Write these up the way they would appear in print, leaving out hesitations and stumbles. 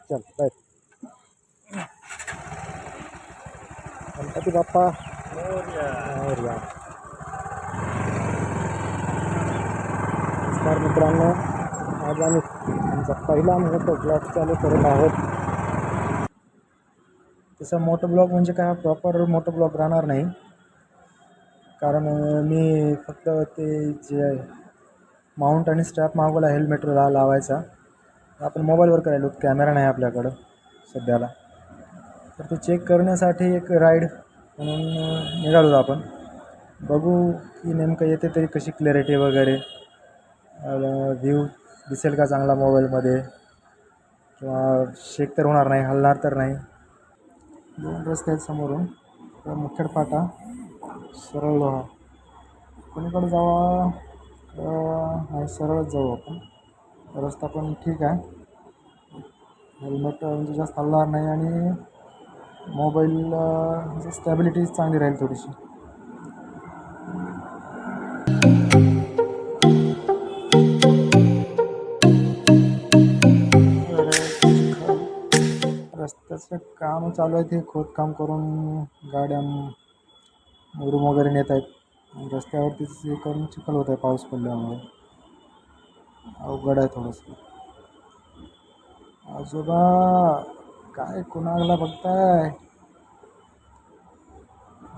चल बैठ. गणपती बाप्पा मोरया. नमस्कार मित्रांनो, आज आम्ही आमचा पहिला मोठा ब्लॉग चालू करत आहोत. तसं मोठं ब्लॉग म्हणजे काय प्रॉपर मोठं ब्लॉग राहणार नाही, कारण मी फक्त ते जे माउंट आणि स्ट्रॅप मागवला हेल्मेटला लावायचा, आपण मोबाईलवर करायलो, कॅमेरा नाही आपल्याकडं सध्याला. तर तो चेक करण्यासाठी एक राईड म्हणून निघालो आपण. बघू की नेमकं येते तरी कशी क्लॅरिटी वगैरे, व्ह्यू दिसेल का चांगला मोबाईलमध्ये, किंवा शेक तर होणार नाही, हलणार तर नाही. 2 रस्ते आहेत समोरून. मुखेड फाटा, सरळ लोहा. कोणीकडे जावा नाही, सरळच जाऊ आपण. रस्ता पण ठीक आहे, हेल्मेट म्हणजे जास्त हलणार नाही आणि मोबाईल स्टॅबिलिटी चांगली राहील थोडीशी. रस्त्याचं काम चालू आहे, ते खोदकाम करून गाड्या मुरुम वगैरे नेत आहेत. रस्त्यावरतीच हे करून चिखल होत आहे पाऊस पडल्यामुळे, अवघड आहे थोडंसं. आजोबा काय कुणाला बघताय?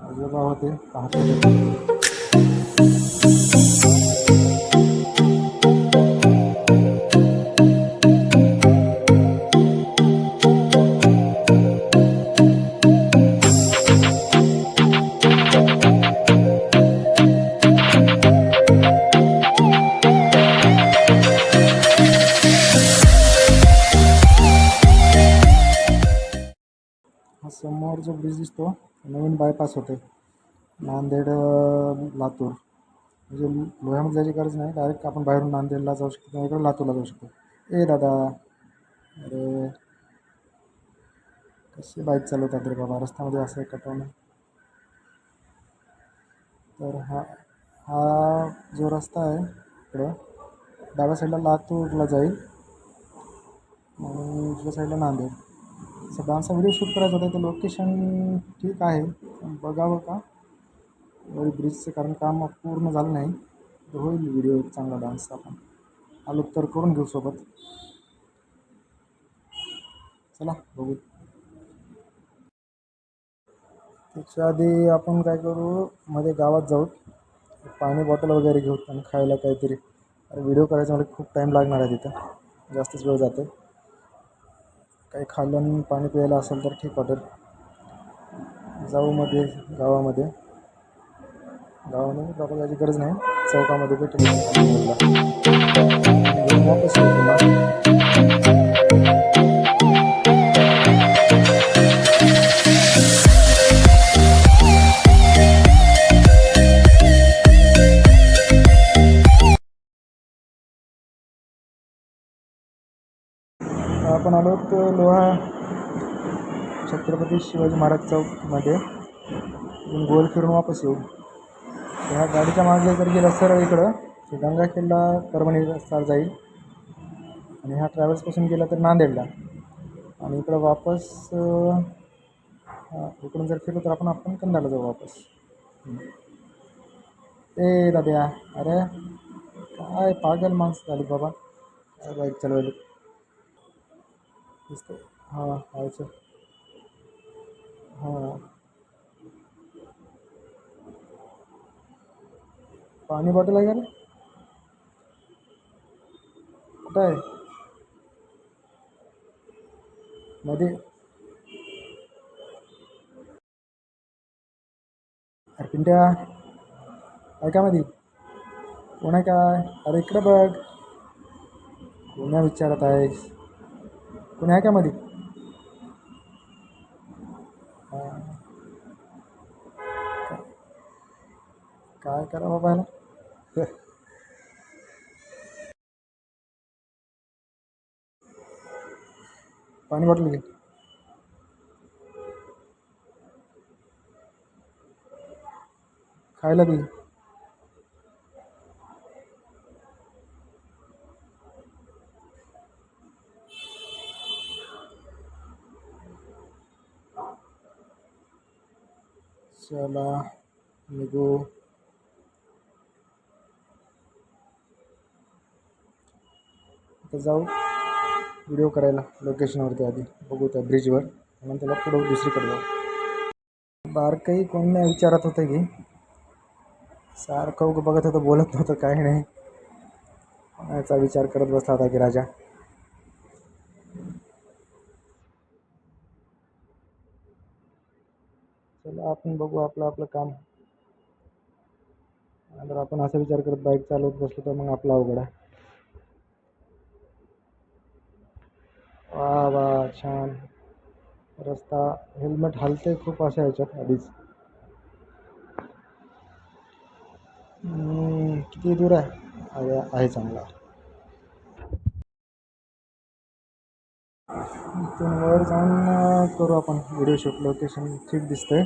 आजोबा होते पाहत होते. हा समोर जो ब्रिज दिसतो नवीन बायपास होते, नांदेड लातूर. म्हणजे लोह्यामध्ये जायची गरज नाही, डायरेक्ट आपण बाहेरून नांदेडला जाऊ शकतो किंवा इकडे लातूरला जाऊ शकतो. ए दादा, अरे कशी बाईक चालवतात रे बाबा रस्त्यामध्ये, असं कटवणं. तर हा जो रस्ता आहे इकडं डाव्या साईडला लातूरला जाईल आणि उजव्या साईडला नांदेड. असं डान्सचा व्हिडिओ शूट करायचा होता, ते लोकेशन ठीक आहे, बघावं का ब्रिजचं, कारण काम पूर्ण झालं नाही. तर होईल व्हिडिओ चांगला डान्स, आपण आलो तर करून घेऊ सोबत. चला बघू. त्याच्या आधी आपण काय करू, मध्ये गावात जाऊ, पाणी बॉटल वगैरे घेऊ आणि खायला काहीतरी. व्हिडिओ करायचा मला खूप टाईम लागणार आहे, तिथं जास्तच वेळ जाते. काही खाल्लं आणि पाणी प्यायला असेल तर ठीक वाटेल. जाऊ मध्ये गावामध्ये बाबा जायची गरज नाही, चौकामध्ये भेटेल वापस येऊ पुन्हा. आपण आलो तर लोहा छत्रपती शिवाजी महाराज चौकमध्ये, गोल फिरून वापस येऊ. ह्या गाडीच्या मागे जर गेला सरळ इकडं तर गंगाखेडला परभणी रस्ता जाईल, आणि ह्या ट्रॅव्हल्सपासून गेला तर नांदेडला, आणि इकडं वापस इकडून जर फिरलो तर आपण कंधारला जाऊ वापस. ए दाद्या, अरे काय पागल माणसं झाली बाबा, काय बाईक चालवायला दिसतं. हां व्हायचं. हां, पाणी बॉटल आहे का रे, कुठं आहे मध्ये? अरे पिंट्या आहे का मध्ये? कोण आहे काय? अरे इकडं बघ, कोण्या विचारत आहेस? कोणी आहे का मध्ये? काय करा बाबा ह्याला. पाणी बॉटल घे. खायला बी. चला निघू. आता जाऊ व्हिडिओ करायला लोकेशनवरती. आधी बघू त्या ब्रिजवर, नंतर पुढं दुसरीकडे जाऊ. बारकाई कोण नाही विचारत होतं की सारखं बघत होतं, बोलत नव्हतं, काही नाही. याचा विचार करत बसला होता की राजा. चला आपण बघू आपलं आपलं काम. जर आपण असा विचार करत बाईक चालवत बसलो तर मग आपला अवघड आहे. वा वा छान रस्ता. हेल्मेट हलते खूप अशा ह्याच्यात आधीच. किती दूर आहे? आहे चांगला. इथून वर जाऊन करू आपण व्हिडिओ शूट. लोकेशन ठीक दिसतंय,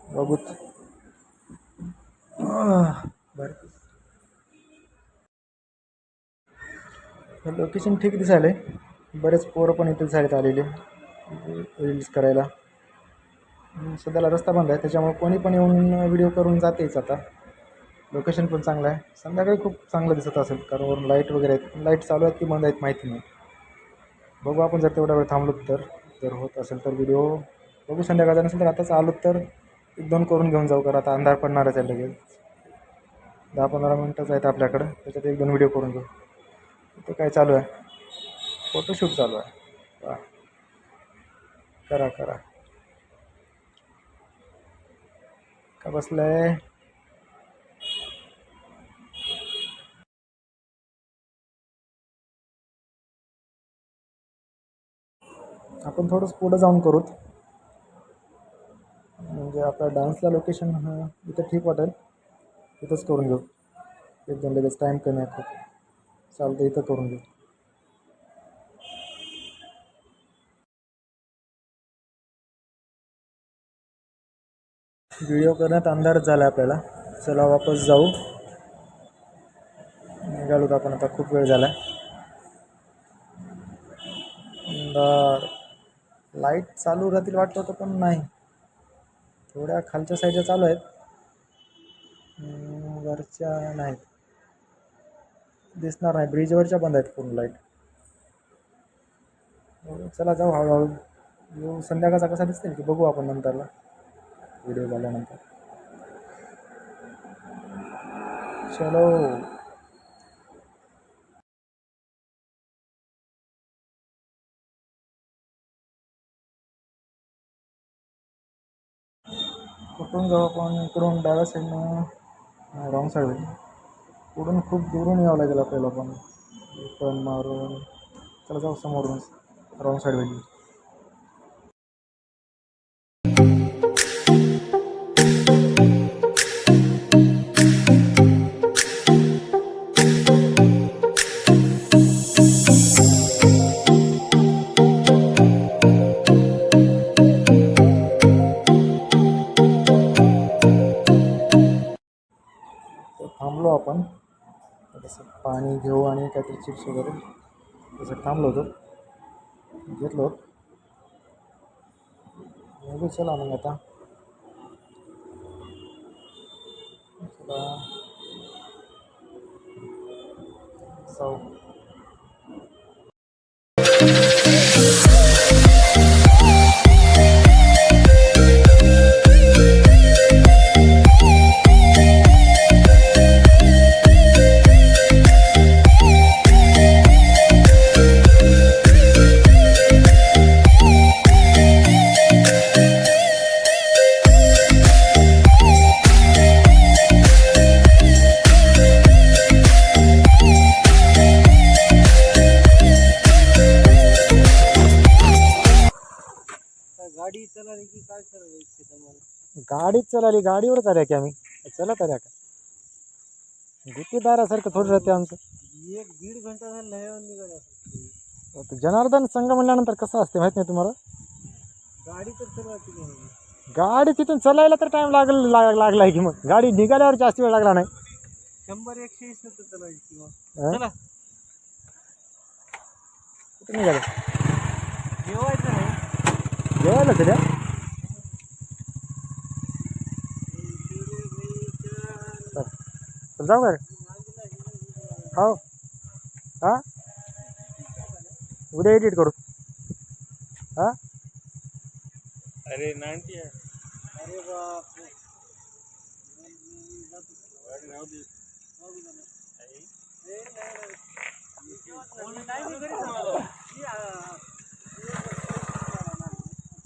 बघूत. बरं, लोकेशन ठीक दिसायले. बरेच पोरं पण इथे झालेत आलेले रील्स करायला. सध्याला रस्ता बंद आहे, त्याच्यामुळे कोणी पण येऊन व्हिडिओ करून जातेच. आता लोकेशन पण चांगलं आहे. संध्याकाळी खूप चांगलं दिसत असेल, कारण वरून लाईट वगैरे आहेत. लाईट चालू आहेत की बंद आहेत माहिती नाही. बघू आपण जर तेवढा वेळ थांबलो तर, जर होत असेल तर व्हिडिओ बघू. संध्याकाळचा नसेल तर आताच आलो तर 1-2 करून घेऊन जाऊ, कारण आता अंधार पडणारच आहे. लगेच 10-15 मिनटंच आहेत आपल्याकडं, त्याच्यात 1-2 व्हिडिओ करून घेऊ. ते काय चालू आहे? फोटोशूट चालू आहे. वा, करा करा. का बसलाय? आपण थोडंसं पुढं जाऊन करूत, म्हणजे आपल्या डान्सला लोकेशन इथं ठीक वाटेल. इथंच करून घेऊ. एकदम लगेच टाईम कमी आहे खूप. चालतं, इथं करून घेऊ. व्हिडिओ करण्यात अंधारच झाला आपल्याला. चला वापस जाऊ. निघालो आपण आता, खूप वेळ झाला. अंधार. लाईट चालू राहतील वाटतं होतं, पण नाही. थोड्या खालच्या साईडच्या चालू आहेत, वरच्या नाहीत. दिसणार नाही. ब्रिजवरच्या बंद आहेत पूर्ण लाईट. चला जाऊ हळूहळू. येऊ. संध्याकाळचा कसा दिसतील की बघू आपण नंतरला, व्हिडिओ झाल्यानंतर. चलो. कुठून जाऊ आपण? इकडून डाव्या साईडनं रॉंग साईड होईल. कुठून खूप दुरून यावं लागेल आपल्याला, पण टर्न मारून. चला जाऊ समोरून. रॉंग साईड होईल. थांबलो आपण तसं, पाणी घेऊ आणि काहीतरी चिप्स वगैरे तसं थांबलो होतो, घेतलो. बघू चला मग आता. चला जाऊ. गाडीच चलाली, गाडीवरच आल्या की आम्ही. चलत आल्या का? गुत्तेदारासारखं थोडं राहते आमचं. 1-1.5 घंटा झाला निघाला. जनार्दन संघ म्हणल्यानंतर कसं असते माहित नाही तुम्हाला? गाडी तर चलवायची, गाडी तिथून चलायला तर टाइम लागलाय की, मग गाडी निघाल्यावर जास्त वेळ लागला नाही. 100-120 चलायची मग. चला कुठे निघाले? जेवायचं आहे. जेवायला तरी जाऊ का रे? हो हा उद्या एडिट करू हा. अरे 90 आहे. अरे बाप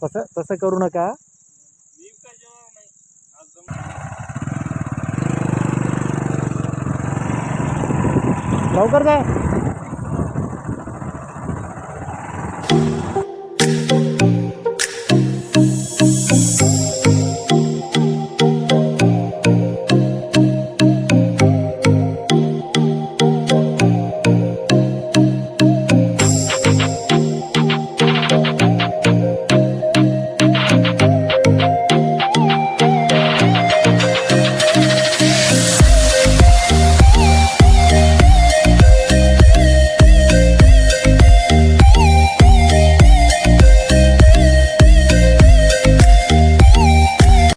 तसं तसं करू नका. लवकर जा.